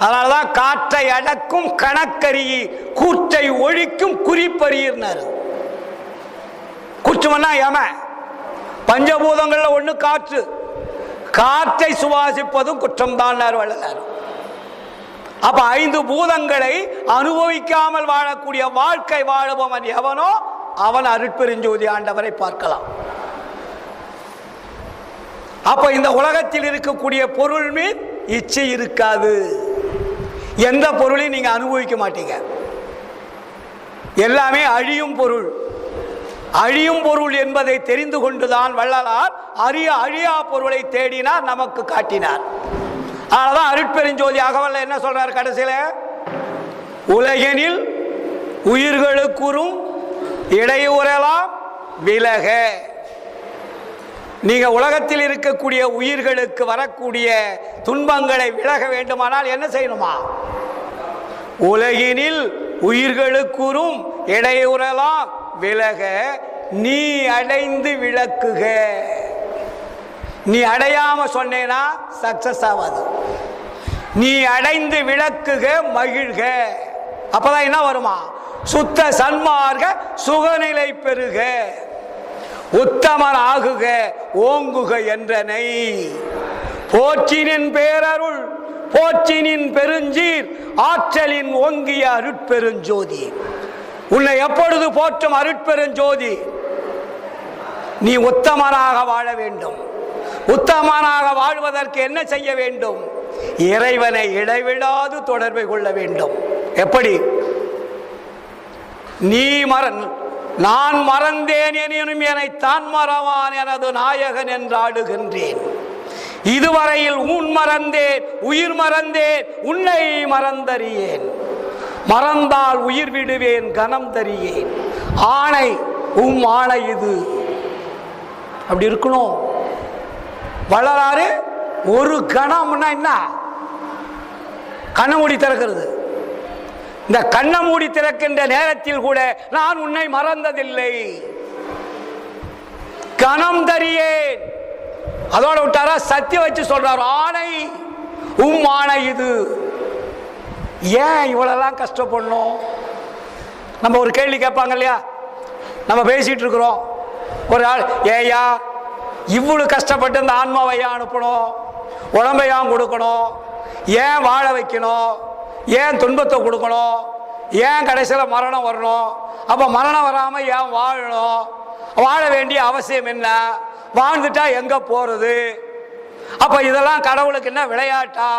அதனாலதான் காற்றை அடக்கும் கணக்கறி, கூற்றை ஒழிக்கும் குறிப்பறியினார். கூற்றுமன்னா யம. பஞ்சபூதங்கள்ல ஒண்ணு காற்று. காற்றை சுவாசிப்பதும் குற்றம் தான் வள்ளலார். அப்ப 5 பூதங்களை அனுபவிக்காமல் வாழக்கூடிய வாழ்க்கை வாழுபவன் எவனோ அவன் அருட்பெருஞ்சோதி ஆண்டவரை பார்க்கலாம். அப்ப இந்த உலகத்தில் இருக்கக்கூடிய பொருள் மீது இச்சை இருக்காது. எந்த பொருளையும் நீங்க அனுபவிக்க மாட்டீங்க. எல்லாமே அழியும் பொருள். அழியும் பொருள் என்பதை தெரிந்து கொண்டுதான் வள்ளலார் அழியா பொருளை தேடினார், நமக்கு காட்டினார். அதனாலதான் அருட்பெருஞ்சோதி அகவல்ல என்ன சொல்றார் கடைசியில, உலகினில் உயிர்களுக்குறும் இடையூறலாம் விலக. நீங்க உலகத்தில் இருக்கக்கூடிய உயிர்களுக்கு வரக்கூடிய துன்பங்களை விலக வேண்டுமானால் என்ன செய்யணுமா? உலகினில் உயிர்களுக்குறும் இடையூறலாம் விலக நீ அடைந்து விளக்குக. நீ அடையாம சொன்னேனா சக்சஸ் ஆகாது. நீ அடைந்து விளக்குக, மகிழ்க. அப்பதான் என்ன வருமா? சுத்த சன்மார்க்க சுகநிலை பெறுக, உத்தமர் ஆகுக, ஓங்குக என்றனை. போற்றினின் பேரருள் போற்றினின் பெருஞ்சீர் ஆற்றலின் ஓங்கிய அருட்பெருஞ்சோதி. உன்னை எப்பொழுது போற்றும் அருட்பெருஞ்சோதி. நீ உத்தமனாக வாழ வேண்டும். உத்தமனாக வாழ்வதற்கு என்ன செய்ய வேண்டும்? இறைவனை இடைவிடாது தொடர்பு கொள்ள வேண்டும். எப்படி? நான் மறந்தேன் எனினும் என்னை தான் மறவான் எனது நாயகன் என்று ஆடுகின்றேன். இதுவரையில் உன் மறந்தேன், உயிர் மறந்தேன், உன்னை மறந்தறியேன். மறந்தால் உயிர் விடுவேன், கனம் தரியேன். ஆணை ஆணை இது. அப்படி இருக்கணும். வள்ளலாறு ஒரு கணம்னா என்ன? கண்ணை மூடி திறக்கிறது. இந்த கண்ணை மூடி திறக்கின்ற நேரத்தில் கூட நான் உன்னை மறந்ததில்லை, கனம் தரியேன். அதோட விட்டாரா? சத்தியம் வச்சு சொல்றார், ஆணை ஆணை இது. ஏன் இவ்வளவுலாம் கஷ்டப்படணும்? நம்ம ஒரு கேள்வி கேட்பாங்க இல்லையா? நம்ம பேசிட்டு இருக்கிறோம், ஒரு ஆள் ஏயா இவ்வளவு கஷ்டப்பட்டு இந்த ஆன்மாவையா அனுப்பணும், உடம்பையா கொடுக்கணும், ஏன் வாழ வைக்கணும், ஏன் துன்பத்தை கொடுக்கணும், ஏன் கடைசியில் மரணம் வரணும், அப்ப மரணம் வராம ஏன் வாழணும், வாழ வேண்டிய அவசியம் என்ன, வாழ்ந்துட்டா எங்க போறது, அப்ப இதெல்லாம் கடவுளுக்கு என்ன விளையாட்டா?